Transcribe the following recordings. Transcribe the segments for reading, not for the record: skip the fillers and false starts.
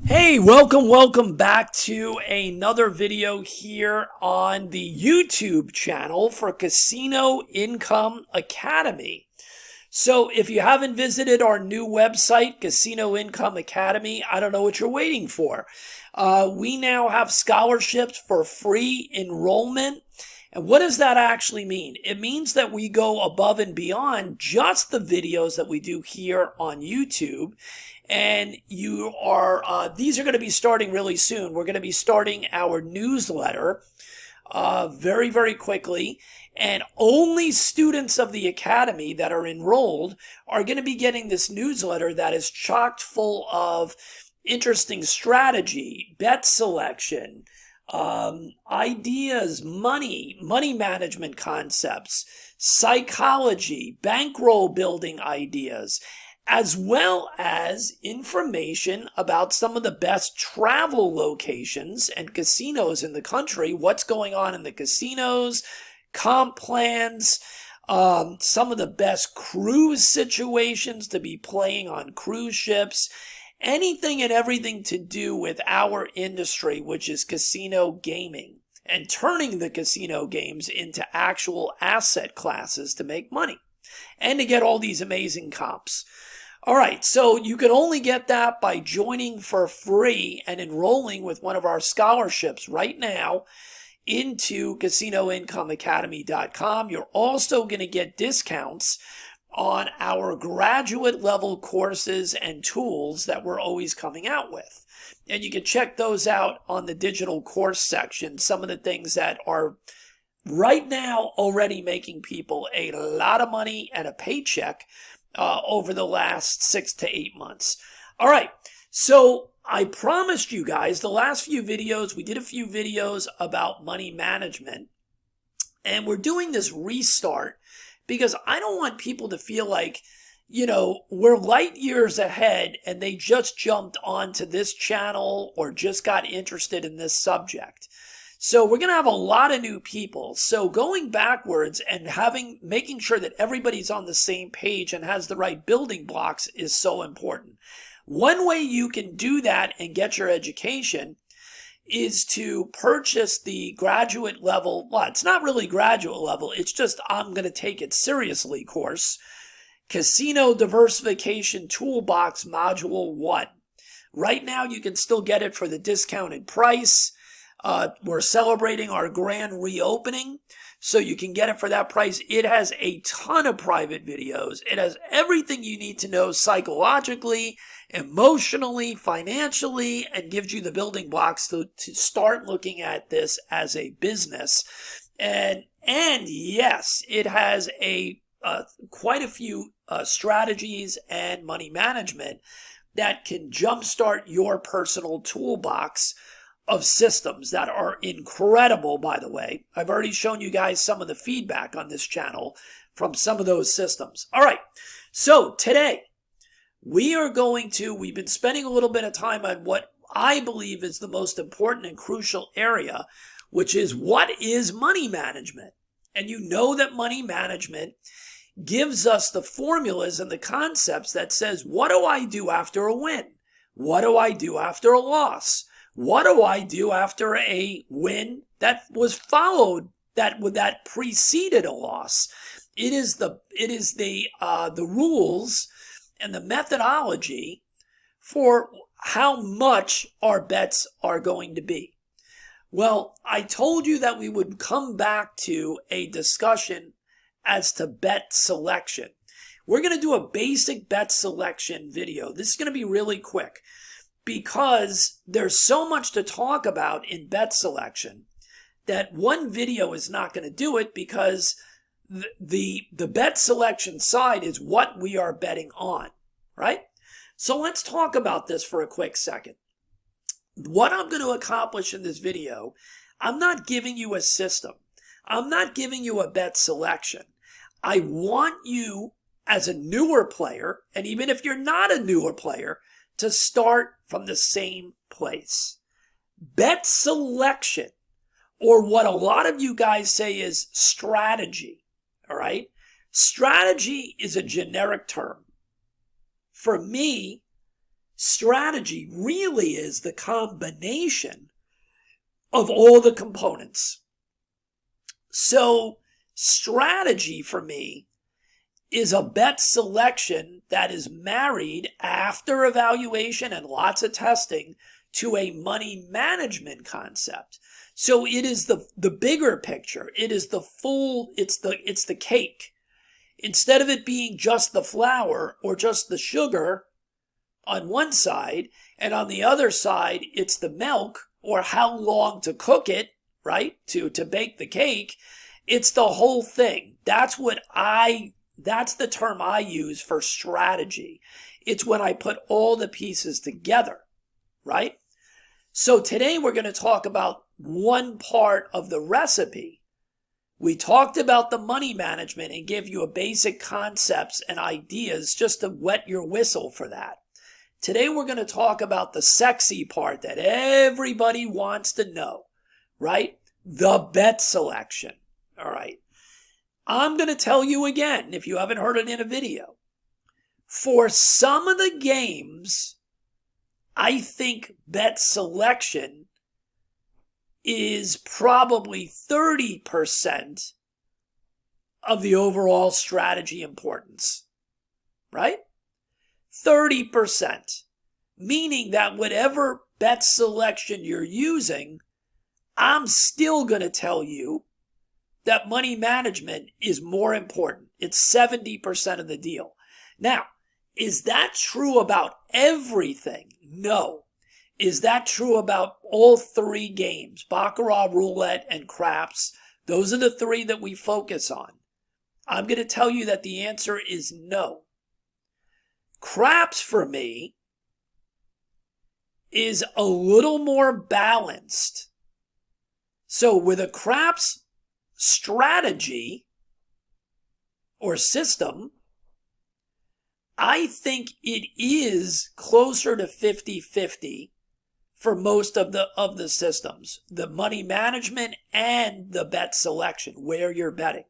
Hey, welcome back to another video here on the YouTube channel for Casino Income Academy. So if you haven't visited our new website, Casino Income Academy, I don't know what you're waiting for. We now have scholarships for free enrollment. And what does that actually mean? It means that we go above and beyond just the videos that we do here on YouTube. And these are going to be starting really soon. We're going to be starting our newsletter very, very quickly. And only students of the Academy that are enrolled are going to be getting this newsletter that is chock full of interesting strategy, bet selection, ideas, money management concepts, psychology, bankroll building ideas, as well as information about some of the best travel locations and casinos in the country, what's going on in the casinos, comp plans, some of the best cruise situations to be playing on cruise ships, anything and everything to do with our industry, which is casino gaming, and turning the casino games into actual asset classes to make money and to get all these amazing comps. All right, so you can only get that by joining for free and enrolling with one of our scholarships right now into casinoincomeacademy.com. You're also going to get discounts on our graduate level courses and tools that we're always coming out with. And you can check those out on the digital course section, some of the things that are right now already making people a lot of money and a paycheck over the last 6 to 8 months. All right, so I promised you guys the last few videos, we did a few videos about money management, and we're doing this restart because I don't want people to feel like, we're light years ahead and they just jumped onto this channel or just got interested in this subject. So we're going to have a lot of new people. So going backwards and making sure that everybody's on the same page and has the right building blocks is so important. One way you can do that and get your education is to purchase the graduate level, well, it's not really graduate level, it's just I'm going to take it seriously course, Casino Diversification Toolbox Module 1. Right now you can still get it for the discounted price. We're celebrating our grand reopening, so you can get it for that price. It has a ton of private videos. It has everything you need to know psychologically, emotionally, financially, and gives you the building blocks to start looking at this as a business. And yes, it has quite a few strategies and money management that can jumpstart your personal toolbox of systems that are incredible, by the way. I've already shown you guys some of the feedback on this channel from some of those systems. All right, so today we've been spending a little bit of time on what I believe is the most important and crucial area, which is what is money management? And you know that money management gives us the formulas and the concepts that says, what do I do after a win? What do I do after a loss? What do I do after a win that was followed, that preceded a loss? It is the rules and the methodology for how much our bets are going to be. Well, I told you that we would come back to a discussion as to bet selection. We're going to do a basic bet selection video. This is going to be really quick, because there's so much to talk about in bet selection that one video is not going to do it, because the bet selection side is what we are betting on, right? So let's talk about this for a quick second. What I'm going to accomplish in this video, I'm not giving you a system. I'm not giving you a bet selection. I want you as a newer player, and even if you're not a newer player, to start from the same place. Bet selection, or what a lot of you guys say is strategy, all right? Strategy is a generic term. For me, Strategy really is the combination of all the components. So strategy for me is a bet selection that is married after evaluation and lots of testing to a money management concept. So it is the bigger picture. It is the full, it's the cake. Instead of it being just the flour or just the sugar on one side, and on the other side, it's the milk or how long to cook it, right? To bake the cake. It's the whole thing. That's the term I use for strategy. It's when I put all the pieces together, right? So today we're going to talk about one part of the recipe. We talked about the money management and give you a basic concepts and ideas just to wet your whistle for that. Today we're going to talk about the sexy part that everybody wants to know, right? The bet selection. All right. I'm going to tell you again, if you haven't heard it in a video, for some of the games, I think bet selection is probably 30% of the overall strategy importance, right? 30%, meaning that whatever bet selection you're using, I'm still going to tell you that money management is more important. It's 70% of the deal. Now, is that true about everything? No. Is that true about all three games? Baccarat, roulette, and craps. Those are the three that we focus on. I'm going to tell you that the answer is no. Craps for me is a little more balanced. So with a craps strategy or system, I think it is closer to 50-50 for most of the systems, the money management and the bet selection, where you're betting.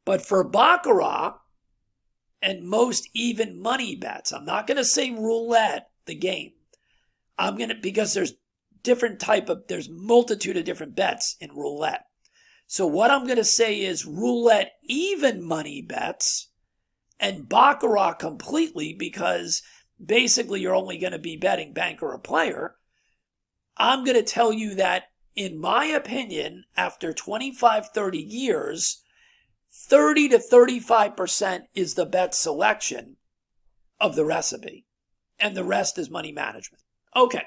But for Baccarat and most even money bets, I'm not going to say roulette, the game. Because there's there's multitude of different bets in roulette. So what I'm going to say is roulette even money bets and Baccarat completely, because basically you're only going to be betting banker or player. I'm going to tell you that, in my opinion, after 25, 30 years, 30 to 35% is the bet selection of the recipe, and the rest is money management. Okay,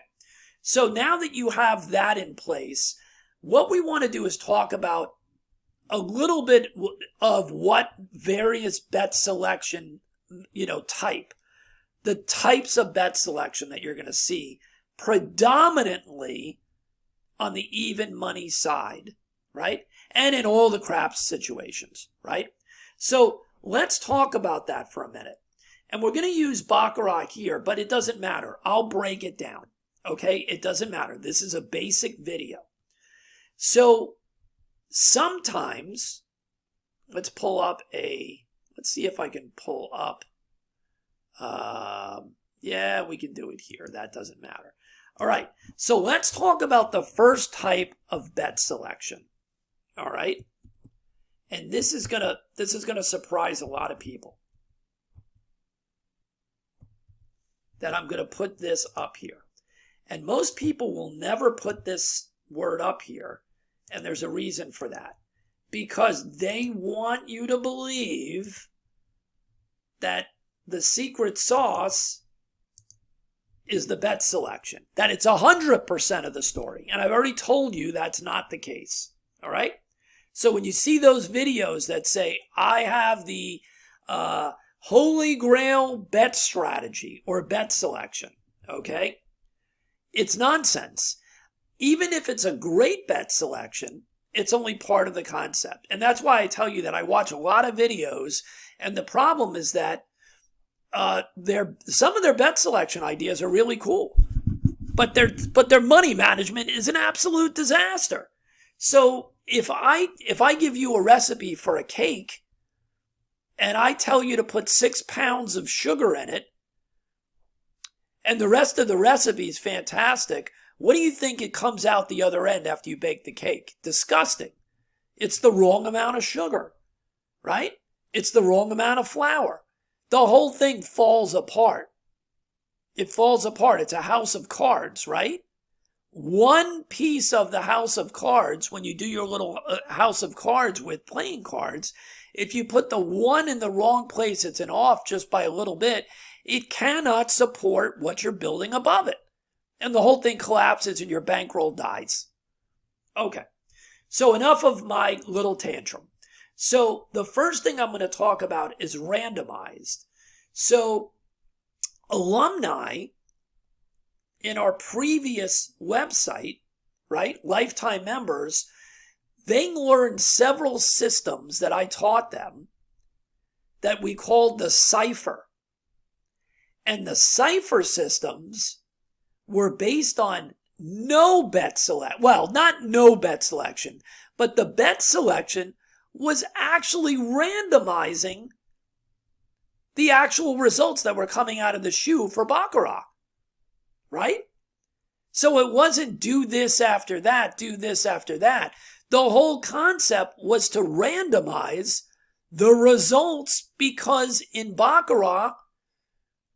so now that you have that in place, what we want to do is talk about a little bit of what various bet selection, type, the types of bet selection that you're going to see predominantly on the even money side, right? And in all the craps situations, right? So let's talk about that for a minute. And we're going to use Baccarat here, but it doesn't matter. I'll break it down, okay? It doesn't matter. This is a basic video. So sometimes, let's see if I can pull up. Yeah, we can do it here. That doesn't matter. All right. So let's talk about the first type of bet selection. All right. And this is going to surprise a lot of people, that I'm going to put this up here. And most people will never put this word up here. And there's a reason for that. Because they want you to believe that the secret sauce is the bet selection. That it's 100% of the story. And I've already told you that's not the case. All right? So when you see those videos that say, I have the Holy Grail bet strategy or bet selection, okay? It's nonsense. Even if it's a great bet selection, it's only part of the concept. And that's why I tell you that I watch a lot of videos, and the problem is that some of their bet selection ideas are really cool, but their money management is an absolute disaster. So if I give you a recipe for a cake, and I tell you to put 6 pounds of sugar in it, And the rest of the recipe is fantastic. What do you think it comes out the other end after you bake the cake? Disgusting. It's the wrong amount of sugar, right? It's the wrong amount of flour. The whole thing falls apart. It falls apart. It's a house of cards, right? One piece of the house of cards, when you do your little house of cards with playing cards, if you put the one in the wrong place, it's an off just by a little bit, it cannot support what you're building above it. And the whole thing collapses and your bankroll dies. Okay, so enough of my little tantrum. So the first thing I'm going to talk about is randomized. So alumni in our previous website, right, lifetime members, they learned several systems that I taught them that we called the cipher. And the cipher systems were based on no bet select. Well, not no bet selection, but the bet selection was actually randomizing the actual results that were coming out of the shoe for Baccarat. Right? So it wasn't do this after that, do this after that. The whole concept was to randomize the results because in Baccarat,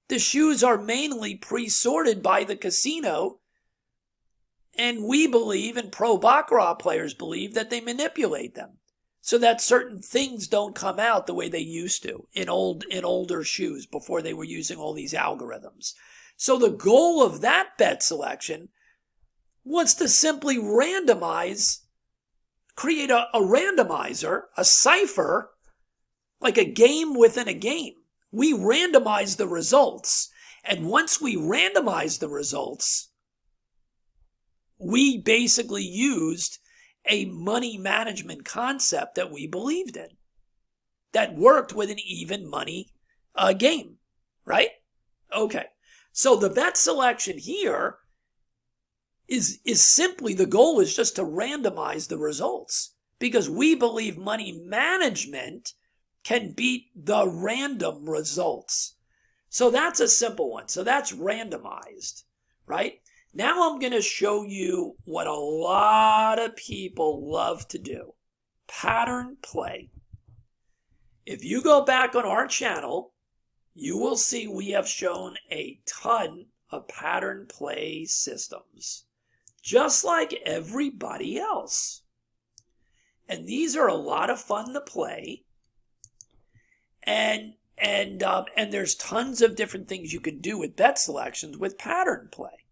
the shoes are mainly pre-sorted by the casino. And we believe, and pro Baccarat players believe, that they manipulate them so that certain things don't come out the way they used to in older shoes before they were using all these algorithms. So the goal of that bet selection was to simply randomize, create a randomizer, a cipher, like a game within a game. We randomize the results. And once we randomize the results, we basically used a money management concept that we believed in that worked with an even money game, right? Okay. So the bet selection here is simply, the goal is just to randomize the results because we believe money management can beat the random results. So that's a simple one. So that's randomized, right? Now I'm going to show you what a lot of people love to do. Pattern play. If you go back on our channel, you will see we have shown a ton of pattern play systems, just like everybody else. And these are a lot of fun to play. And there's tons of different things you can do with bet selections with pattern play.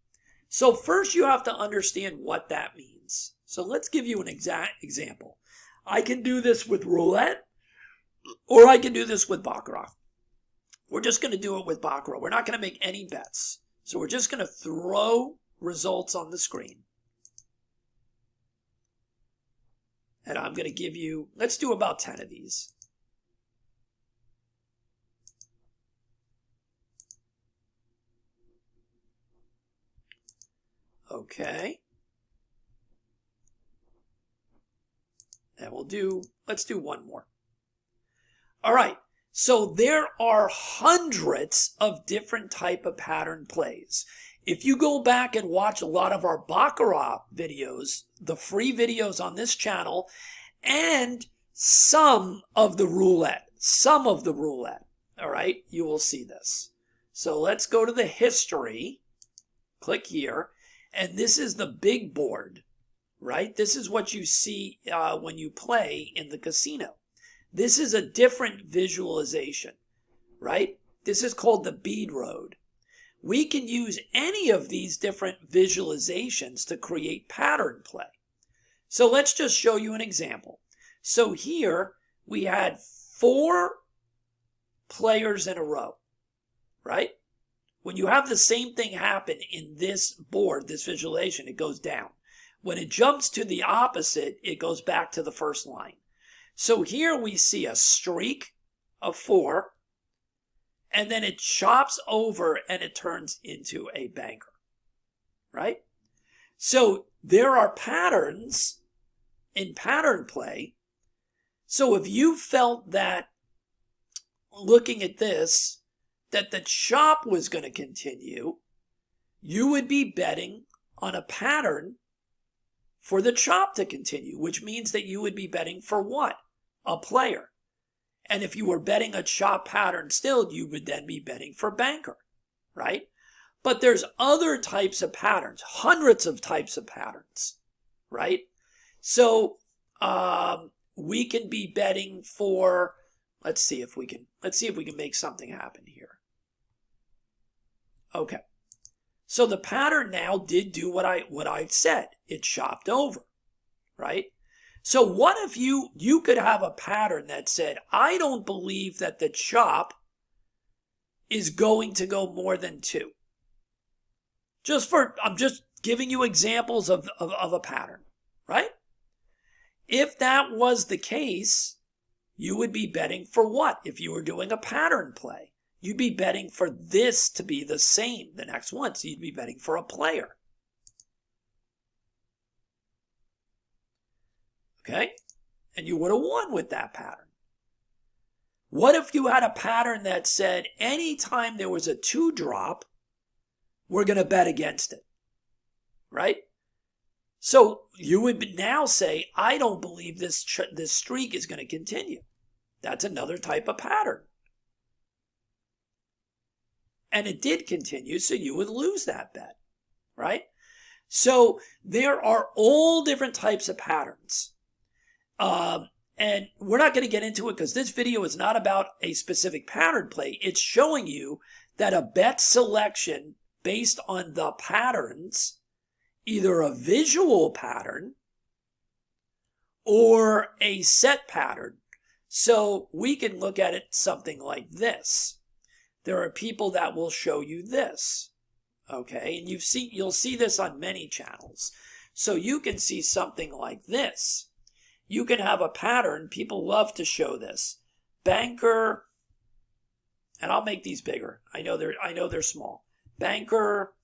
So first you have to understand what that means. So let's give you an exact example. I can do this with roulette, or I can do this with Baccarat. We're just going to do it with Baccarat. We're not going to make any bets. So we're just going to throw results on the screen. And I'm going to give you, let's do about 10 of these. Okay. And let's do one more. All right. So there are hundreds of different type of pattern plays. If you go back and watch a lot of our Baccarat videos, the free videos on this channel, and some of the roulette, all right, you will see this. So let's go to the history, click here, and this is the big board, right? This is what you see when you play in the casino. This is a different visualization, right? This is called the bead road. We can use any of these different visualizations to create pattern play. So let's just show you an example. So here we had 4 players in a row, right? When you have the same thing happen in this board, this visualization, it goes down. When it jumps to the opposite, it goes back to the first line. So here we see a streak of 4, and then it chops over and it turns into a banker, right? So there are patterns in pattern play. So if you felt that, looking at this, that the chop was going to continue, you would be betting on a pattern for the chop to continue, which means that you would be betting for what? A player. And if you were betting a chop pattern still, you would then be betting for banker, right? But there's other types of patterns, hundreds of types of patterns, right? So we can be betting for, let's see if we can make something happen here. Okay. So the pattern now did do what I said. It chopped over, right? So what if you could have a pattern that said, I don't believe that the chop is going to go more than 2. I'm just giving you examples of a pattern, right? If that was the case, you would be betting for what? If you were doing a pattern play, you'd be betting for this to be the same the next one. So you'd be betting for a player. Okay? And you would have won with that pattern. What if you had a pattern that said anytime there was a 2 drop, we're going to bet against it, right? So you would now say, I don't believe this streak is going to continue. That's another type of pattern. And it did continue, so you would lose that bet, right? So there are all different types of patterns. And we're not going to get into it because this video is not about a specific pattern play. It's showing you that a bet selection based on the patterns, either a visual pattern or a set pattern. So we can look at it something like this. There are people that will show you this. Okay, and you'll see this on many channels. So you can see something like this. You can have a pattern. People love to show this. Banker, and I'll make these bigger. I know they're small. Banker,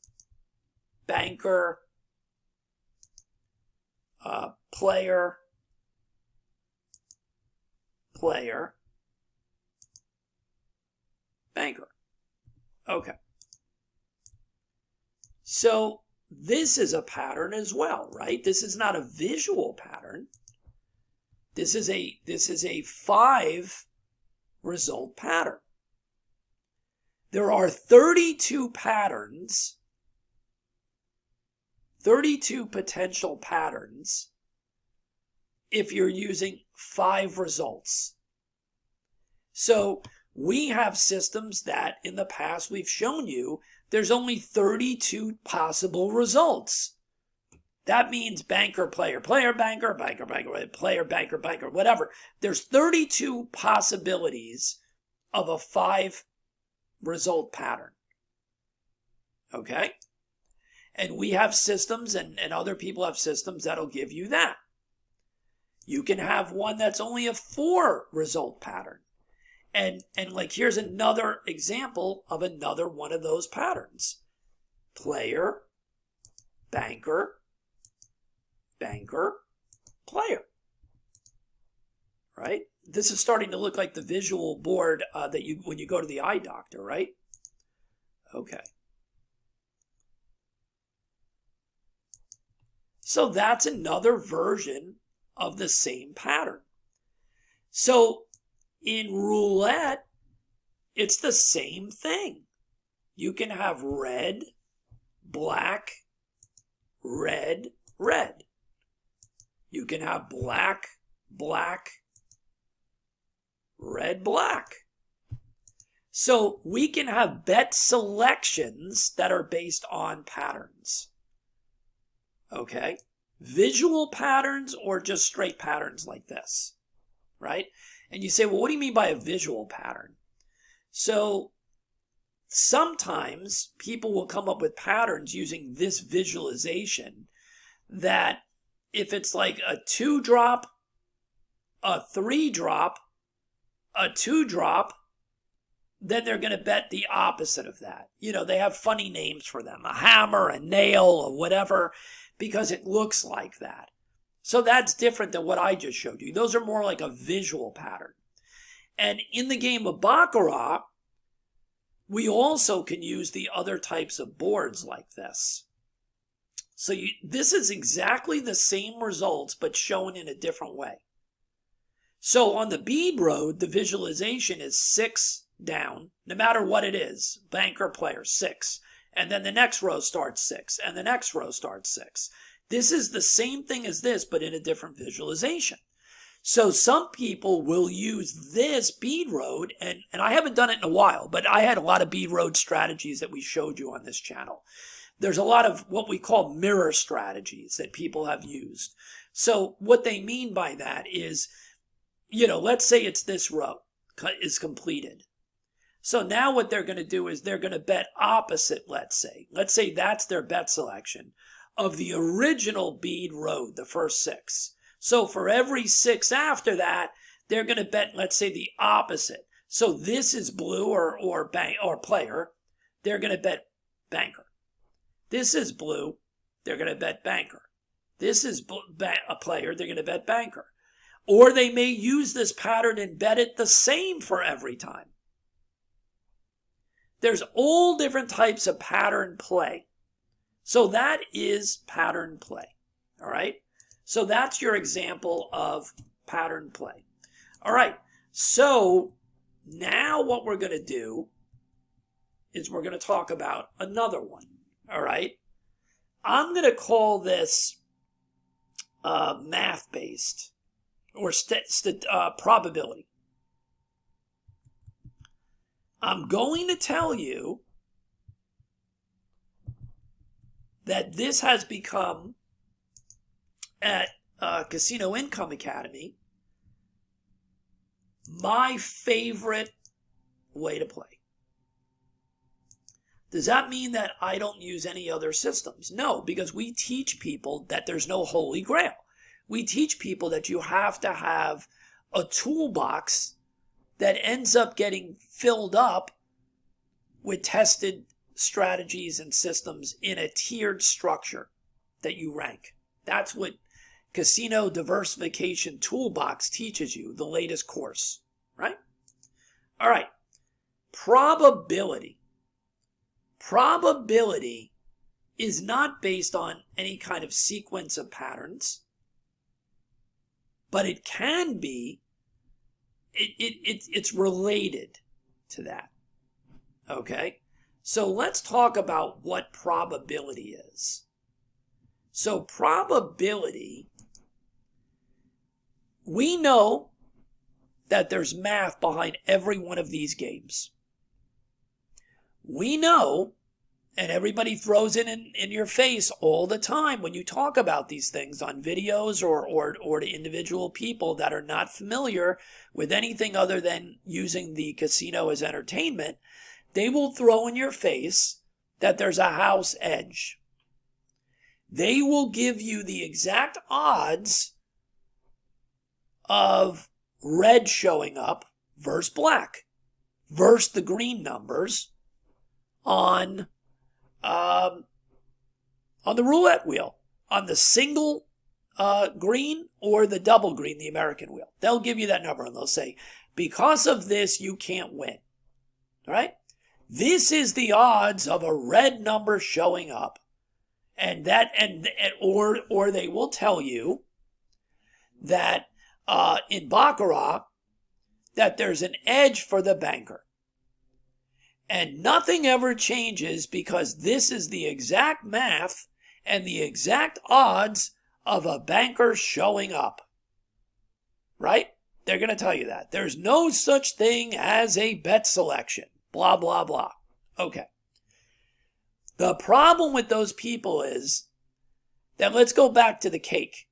player, banker. Okay. So this is a pattern as well, right? This is not a visual pattern. This is a 5 result pattern. There are 32 patterns, 32 potential patterns if you're using 5 results. So we have systems that in the past we've shown you there's only 32 possible results. That means banker, player, player, banker, banker, banker, player, banker, banker, whatever. There's 32 possibilities of a 5 result pattern. Okay? And we have systems and other people have systems that'll give you that. You can have one that's only a 4 result pattern. And like here's another example of another one of those patterns. Player, banker, banker, player. Right? This is starting to look like the visual board that when you go to the eye doctor, right? Okay. So that's another version of the same pattern. So in roulette, it's the same thing. You can have red, black, red, red. You can have black, black, red, black. So we can have bet selections that are based on patterns. Okay? Visual patterns or just straight patterns like this, right? And you say, well, what do you mean by a visual pattern? So sometimes people will come up with patterns using this visualization that if it's like a 2 drop, a 3 drop, a 2 drop, then they're going to bet the opposite of that. You know, they have funny names for them, a hammer, a nail, or whatever, because it looks like that. So that's different than what I just showed you. Those are more like a visual pattern. And in the game of Baccarat, we also can use the other types of boards like this. So this is exactly the same results, but shown in a different way. So on the bead road, the visualization is 6 down, no matter what it is, banker, player, 6. And then the next row starts 6, and the next row starts 6. This is the same thing as this, but in a different visualization. So some people will use this bead road, and I haven't done it in a while, but I had a lot of bead road strategies that we showed you on this channel. There's a lot of what we call mirror strategies that people have used. So what they mean by that is, let's say it's this row is completed. So now what they're going to do is they're going to bet opposite, let's say. Let's say that's their bet selection of the original bead road, the first 6. So for every 6 after that, they're going to bet, let's say, the opposite. So this is blue or player. They're going to bet banker. This is blue. They're going to bet banker. This is a player. They're going to bet banker. Or they may use this pattern and bet it the same for every time. There's all different types of pattern play. So that is pattern play. All right? So that's your example of pattern play. All right. So now what we're going to do is we're going to talk about another one. All right? I'm going to call this math-based or probability. I'm going to tell you that this has become, at Casino Income Academy, my favorite way to play. Does that mean that I don't use any other systems? No, because we teach people that there's no holy grail. We teach people that you have to have a toolbox that ends up getting filled up with tested strategies and systems in a tiered structure that you rank. That's what Casino Diversification Toolbox teaches you, the latest course, right? All right. Probability. Probability is not based on any kind of sequence of patterns, but it can be, it's related to that. Okay? So let's talk about what probability is. So probability, we know that there's math behind every one of these games. We know, and everybody throws it in your face all the time when you talk about these things on videos or to individual people that are not familiar with anything other than using the casino as entertainment, they will throw in your face that there's a house edge. They will give you the exact odds of red showing up versus black versus the green numbers on the roulette wheel, on the single green or the double green, the American wheel. They'll give you that number and they'll say, because of this, you can't win. All right? This is the odds of a red number showing up. Or they will tell you that in Baccarat that there's an edge for the banker. And nothing ever changes because this is the exact math and the exact odds of a banker showing up. Right? They're going to tell you that. There's no such thing as a bet selection. Blah, blah, blah. Okay. The problem with those people is that, let's go back to the cake.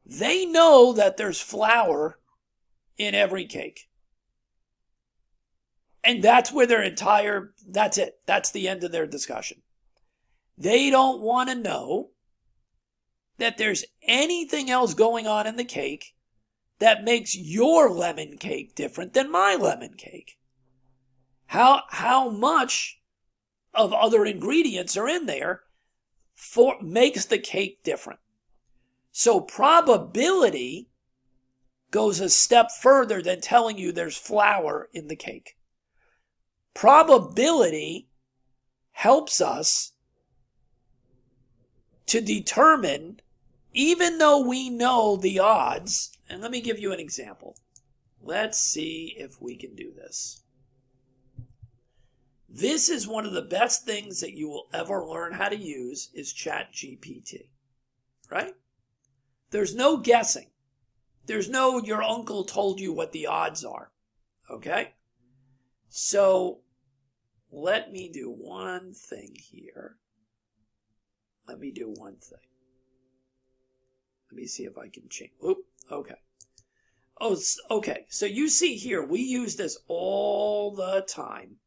They know that there's flour in every cake. And that's where that's it. That's the end of their discussion. They don't want to know that there's anything else going on in the cake that makes your lemon cake different than my lemon cake. How much of other ingredients are in there makes the cake different. So probability goes a step further than telling you there's flour in the cake. Probability helps us to determine, even though we know the odds, and let me give you an example. Let's see if we can do this. This is one of the best things that you will ever learn how to use is ChatGPT, right? There's no guessing. There's no your uncle told you what the odds are, okay? So let me do one thing here. Let me do one thing. Let me see if I can change. Oop, okay. Oh, okay. So you see here, we use this all the time.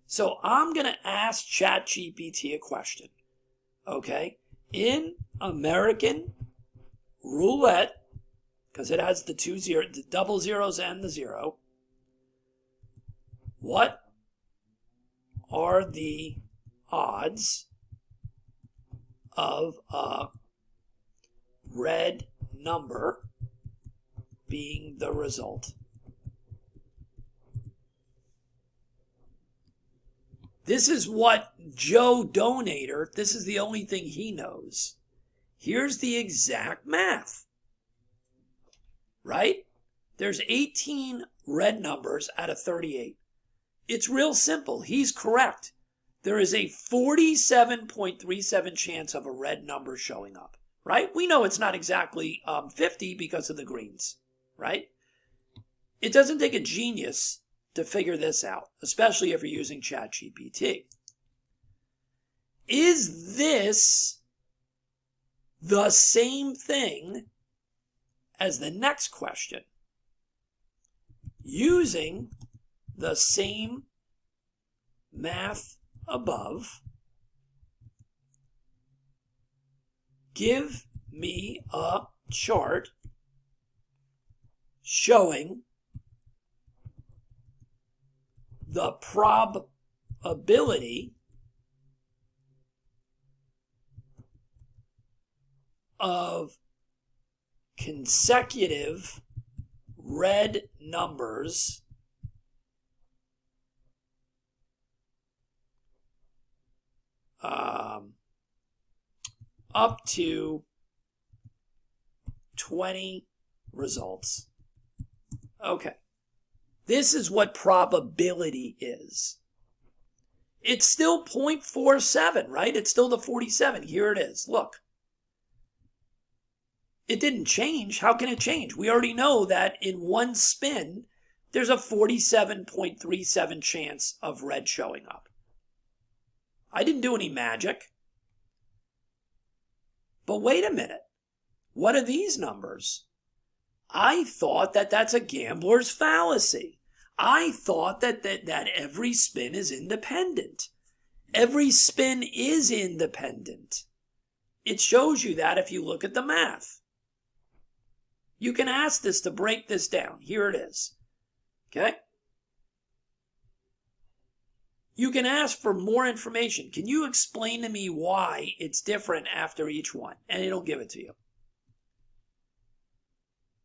So I'm going to ask ChatGPT a question, okay? In American roulette, because it has the the double zeros and the 0, what are the odds of a red number being the result? This is what Joe Donator, this is the only thing he knows. Here's the exact math, right? There's 18 red numbers out of 38. It's real simple. He's correct. There is a 47.37 chance of a red number showing up, right? We know it's not exactly 50 because of the greens, right? It doesn't take a genius to figure this out, especially if you're using ChatGPT. Is this the same thing as the next question? Using the same math above, give me a chart showing the probability of consecutive red numbers up to 20 results. Okay. This is what probability is. It's still 0.47, right? It's still the 47. Here it is. Look. It didn't change. How can it change? We already know that in one spin, there's a 47.37 chance of red showing up. I didn't do any magic. But wait a minute. What are these numbers? I thought that that's a gambler's fallacy. I thought that every spin is independent. Every spin is independent. It shows you that if you look at the math. You can ask this to break this down. Here it is. Okay? You can ask for more information. Can you explain to me why it's different after each one? And it'll give it to you.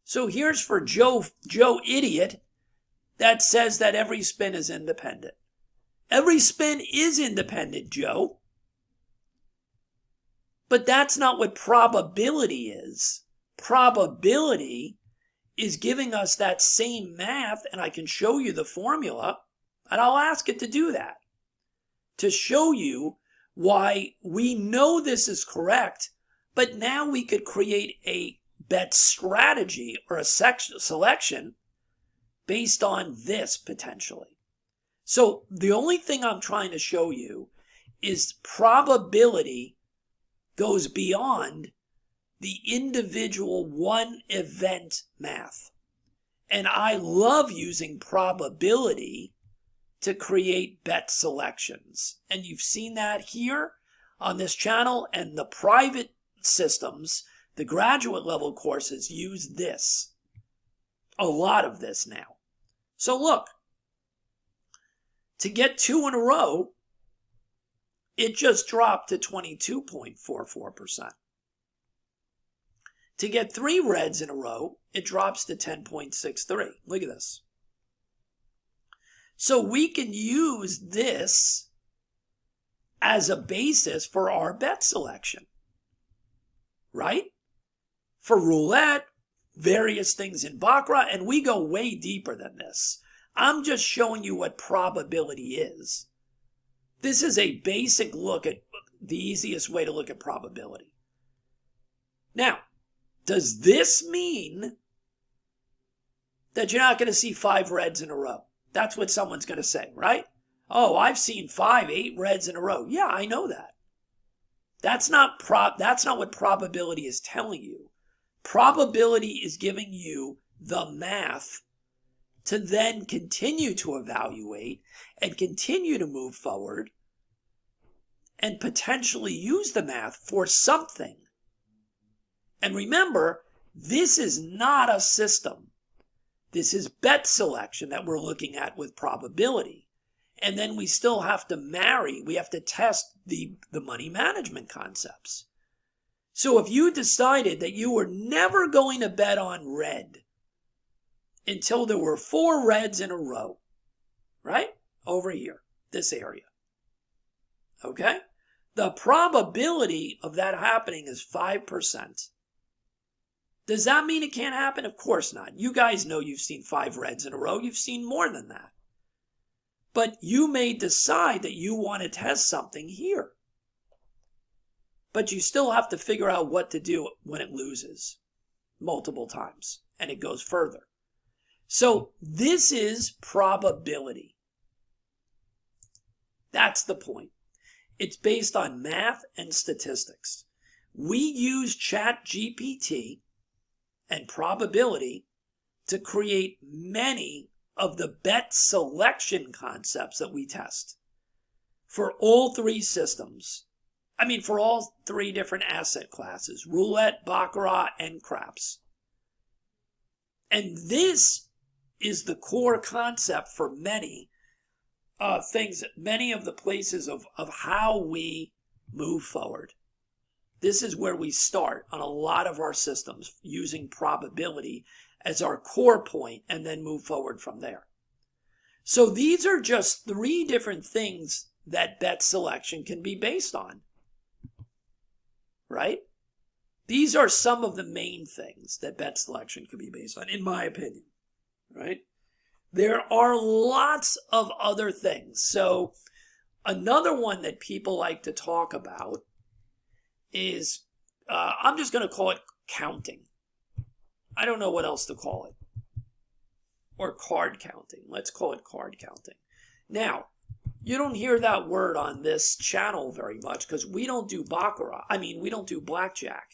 So here's for Joe Idiot that says that every spin is independent. Every spin is independent, Joe. But that's not what probability is. Probability is giving us that same math, and I can show you the formula, and I'll ask it to do that, to show you why we know this is correct, but now we could create a bet strategy or a selection based on this potentially. So the only thing I'm trying to show you is probability goes beyond the individual one event math. And I love using probability to create bet selections. And you've seen that here on this channel, and the private systems, the graduate level courses use this. A lot of this now. So look, to get 2 in a row, it just dropped to 22.44%. To get 3 reds in a row, it drops to 10.63. Look at this. So we can use this as a basis for our bet selection, right? For roulette, various things in baccarat, and we go way deeper than this. I'm just showing you what probability is. This is a basic look at the easiest way to look at probability. Now, does this mean that you're not going to see 5 reds in a row? That's what someone's going to say, right? Oh, I've seen 5, 8 reds in a row. Yeah, I know that. That's not what probability is telling you. Probability is giving you the math to then continue to evaluate and continue to move forward and potentially use the math for something. And remember, this is not a system. This is bet selection that we're looking at with probability. And then we still have to test the money management concepts. So if you decided that you were never going to bet on red until there were 4 reds in a row, right? Over here, this area. Okay? The probability of that happening is 5%. Does that mean it can't happen? Of course not. You guys know you've seen 5 reds in a row. You've seen more than that. But you may decide that you want to test something here. But you still have to figure out what to do when it loses multiple times and it goes further. So this is probability. That's the point. It's based on math and statistics. We use ChatGPT and probability to create many of the bet selection concepts that we test for all 3 systems. For all 3 different asset classes: roulette, baccarat, and craps. And this is the core concept for many things, many of the places of how we move forward. This is where we start on a lot of our systems, using probability as our core point and then move forward from there. So these are just 3 different things that bet selection can be based on. Right? These are some of the main things that bet selection could be based on, in my opinion. Right? There are lots of other things. So another one that people like to talk about is, I'm just going to call it counting. I don't know what else to call it. Or card counting. Let's call it card counting. Now, you don't hear that word on this channel very much because we don't do baccarat. We don't do blackjack.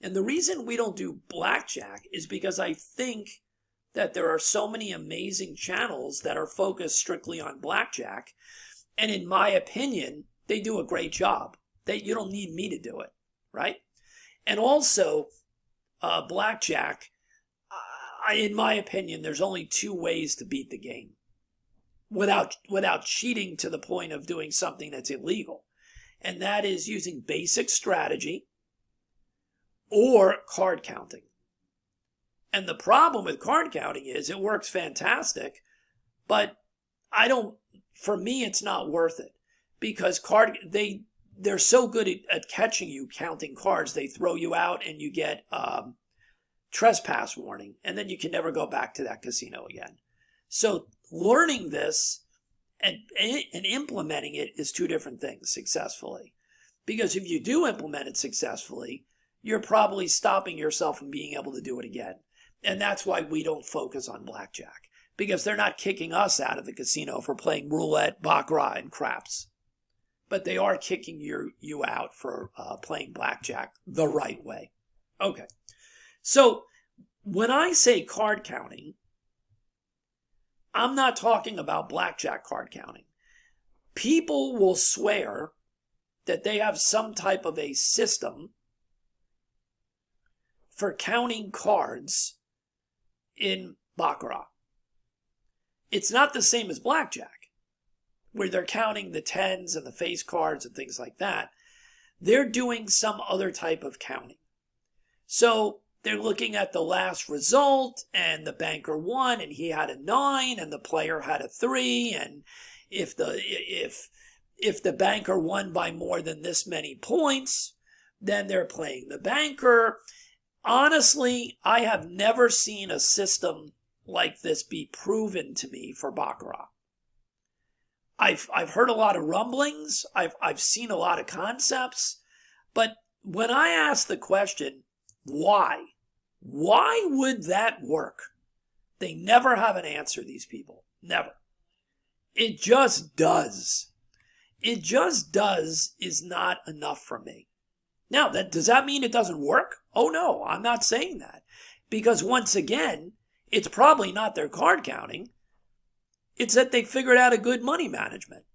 And the reason we don't do blackjack is because I think that there are so many amazing channels that are focused strictly on blackjack. And in my opinion, they do a great job. You don't need me to do it, right? And also, blackjack, in my opinion, there's only 2 ways to beat the game without cheating to the point of doing something that's illegal. And that is using basic strategy or card counting. And the problem with card counting is it works fantastic, but for me, it's not worth it because they're so good at catching you counting cards. They throw you out and you get trespass warning, and then you can never go back to that casino again. So learning this and implementing it is 2 different things successfully. Because if you do implement it successfully, you're probably stopping yourself from being able to do it again. And that's why we don't focus on blackjack. Because they're not kicking us out of the casino for playing roulette, baccarat, and craps. But they are kicking you out for playing blackjack the right way. Okay. So when I say card counting, I'm not talking about blackjack card counting. People will swear that they have some type of a system for counting cards in baccarat. It's not the same as blackjack, where they're counting the tens and the face cards and things like that. They're doing some other type of counting. So they're looking at the last result, and the banker won, and he had a 9, and the player had a 3, and if the banker won by more than this many points, then they're playing the banker. Honestly, I have never seen a system like this be proven to me for Baccarat. I've heard a lot of rumblings. I've seen a lot of concepts. But when I ask the question, why would that work? They never have an answer, these people. Never. It just does. It just does is not enough for me. Now, does that mean it doesn't work? Oh no, I'm not saying that. Because once again, it's probably not their card counting. It's that they figured out a good money management.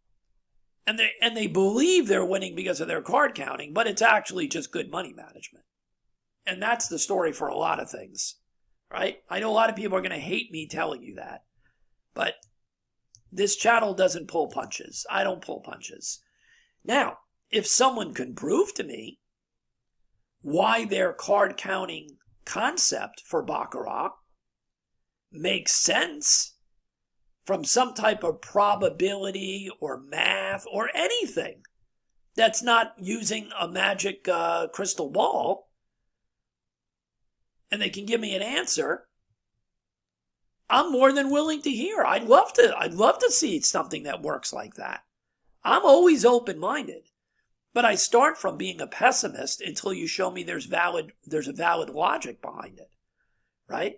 And they believe they're winning because of their card counting, but it's actually just good money management. And that's the story for a lot of things, right? I know a lot of people are going to hate me telling you that, but this channel doesn't pull punches. I don't pull punches. Now, if someone can prove to me why their card counting concept for Baccarat makes sense from some type of probability or math or anything that's not using a magic crystal ball, and they can give me an answer, I'm more than willing to hear. I'd love to see something that works like that. I'm always open-minded. But I start from being a pessimist until you show me there's a valid logic behind it, right?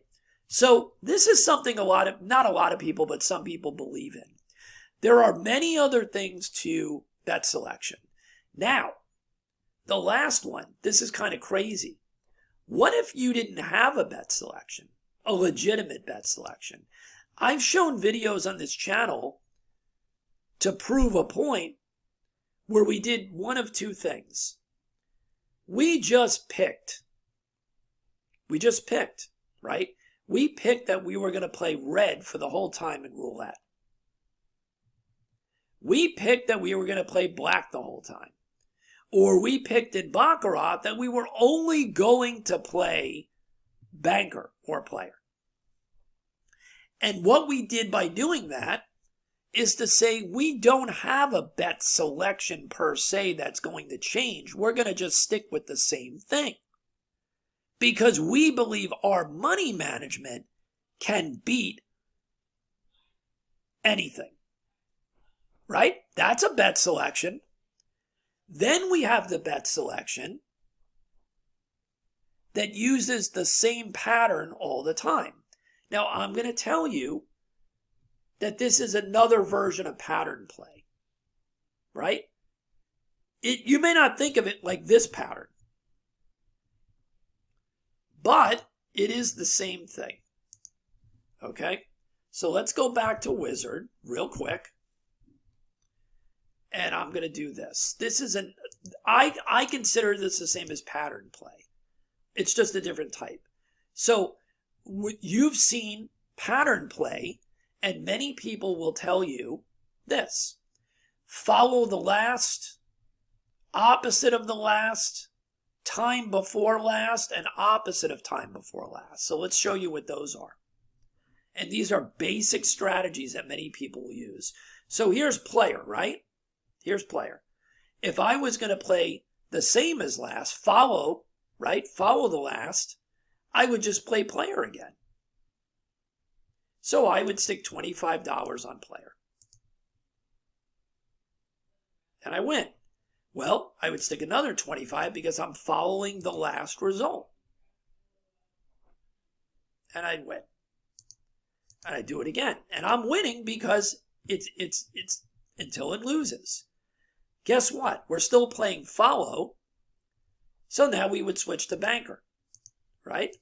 So this is something not a lot of people, but some people believe in. There are many other things to bet selection. Now, the last one, this is kind of crazy. What if you didn't have a bet selection, a legitimate bet selection? I've shown videos on this channel to prove a point where we did one of two things. We just picked, right? We picked that we were going to play red for the whole time in roulette. We picked that we were going to play black the whole time. Or we picked in Baccarat that we were only going to play banker or player. And what we did by doing that is to say we don't have a bet selection per se that's going to change. We're going to just stick with the same thing. Because we believe our money management can beat anything. Right? That's a bet selection. Then we have the bet selection that uses the same pattern all the time. Now, I'm going to tell you that this is another version of pattern play, right? You may not think of it like this pattern, but it is the same thing, okay? So let's go back to Wizard real quick, and I'm going to do this. This is I consider this the same as pattern play. It's just a different type. So you've seen pattern play, and many people will tell you this: follow the last, opposite of the last, time before last, and opposite of time before last. So let's show you what those are. And these are basic strategies that many people will use. So here's player, right? Here's player. If I was going to play the same as last, follow, right? Follow the last, I would just play player again. So I would stick $25 on player. And I win. Well, I would stick another 25 because I'm following the last result. And I'd win. And I'd do it again. And I'm winning because it's until it loses. Guess what? We're still playing follow. So now we would switch to banker, right?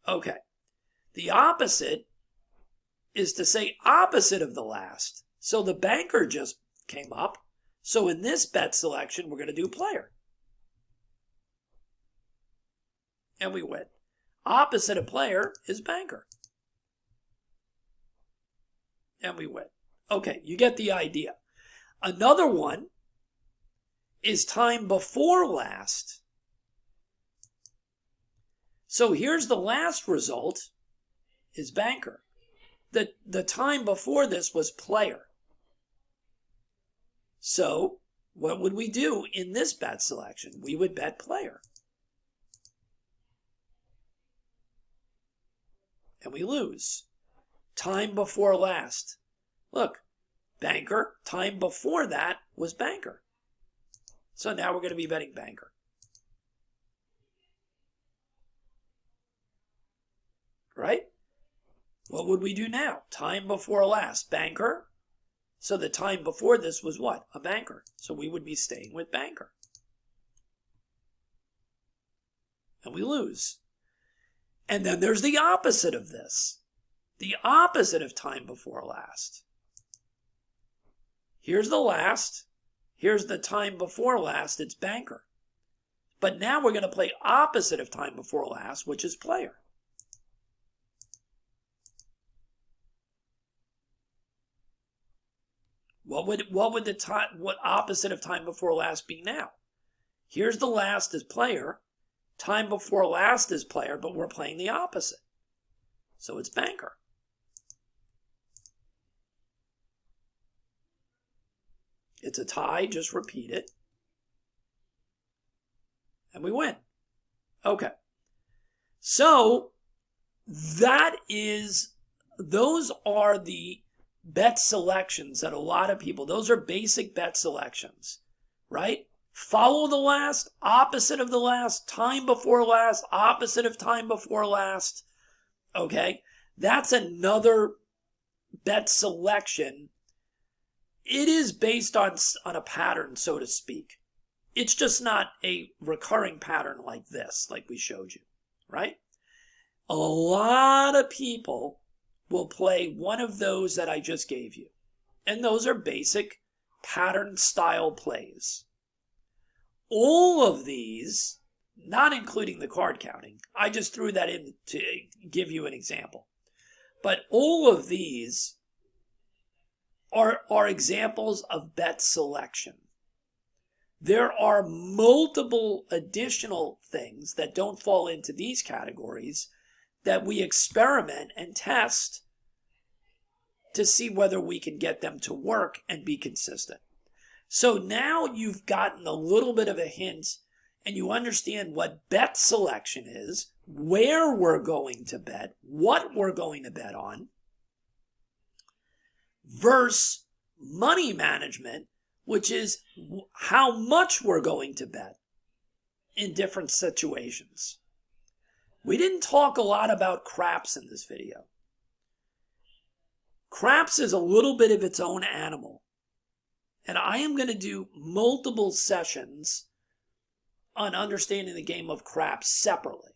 Okay. The opposite is to say opposite of the last. So the banker just came up. So in this bet selection, we're going to do player. And we win. Opposite of player is banker. And we win. Okay, you get the idea. Another one is time before last. So here's the last result is banker. The time before this was player. So what would we do in this bet selection? We would bet player. And we lose. Time before last. Look, banker, time before that was banker. So now we're going to be betting banker. Right? What would we do now? Time before last, banker. So the time before this was what? A banker. So we would be staying with banker. And we lose. And then there's the opposite of this. The opposite of time before last. Here's the last. Here's the time before last. It's banker. But now we're going to play opposite of time before last, which is player. What opposite of time before last be now? Here's the last is player. Time before last is player, but we're playing the opposite. So it's banker. It's a tie, just repeat it. And we win. Okay. So those are the bet selections that a lot of people, those are basic bet selections, right? Follow the last, opposite of the last, time before last, opposite of time before last. Okay? That's another bet selection. It is based on a pattern, so to speak. It's just not a recurring pattern like this, like we showed you, right? A lot of people will play one of those that I just gave you. And those are basic pattern style plays. All of these, not including the card counting, I just threw that in to give you an example. But all of these are examples of bet selection. There are multiple additional things that don't fall into these categories that we experiment and test to see whether we can get them to work and be consistent. So now you've gotten a little bit of a hint and you understand what bet selection is, where we're going to bet, what we're going to bet on, versus money management, which is how much we're going to bet in different situations. We didn't talk a lot about craps in this video. Craps is a little bit of its own animal. And I am going to do multiple sessions on understanding the game of craps separately.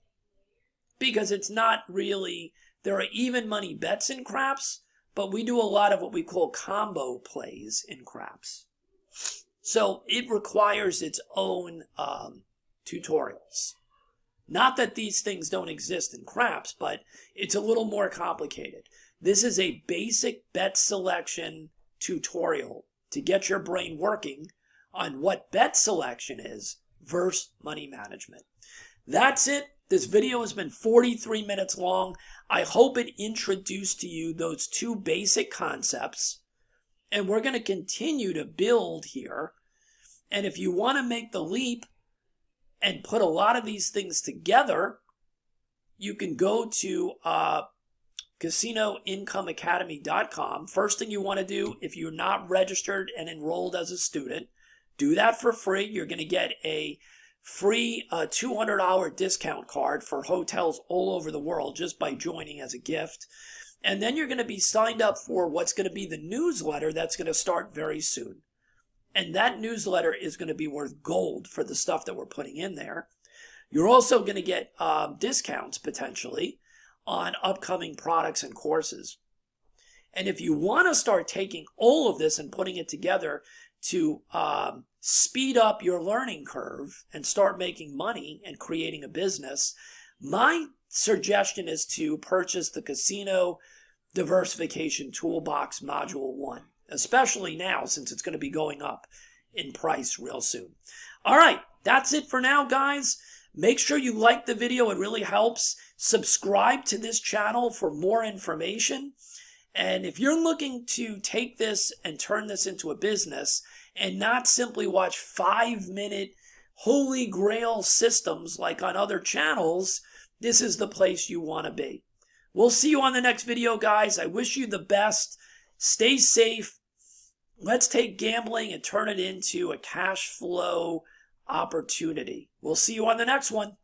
Because it's not really, there are even money bets in craps, but we do a lot of what we call combo plays in craps. So it requires its own tutorials. Not that these things don't exist in craps, but it's a little more complicated. This is a basic bet selection tutorial to get your brain working on what bet selection is versus money management. That's it. This video has been 43 minutes long. I hope it introduced to you those two basic concepts. And we're going to continue to build here. And if you want to make the leap and put a lot of these things together, you can go to casinoincomeacademy.com. First thing you want to do, if you're not registered and enrolled as a student, do that for free. You're going to get a free $200 discount card for hotels all over the world just by joining as a gift. And then you're going to be signed up for what's going to be the newsletter that's going to start very soon. And that newsletter is going to be worth gold for the stuff that we're putting in there. You're also going to get discounts potentially on upcoming products and courses. And if you want to start taking all of this and putting it together to speed up your learning curve and start making money and creating a business, my suggestion is to purchase the Casino Diversification Toolbox Module 1, especially now since it's going to be going up in price real soon. All right, that's it for now, guys. Make sure you like the video. It really helps. Subscribe to this channel for more information. And if you're looking to take this and turn this into a business and not simply watch 5-minute holy grail systems like on other channels, this is the place you want to be. We'll see you on the next video, guys. I wish you the best. Stay safe. Let's take gambling and turn it into a cash flow opportunity. We'll see you on the next one.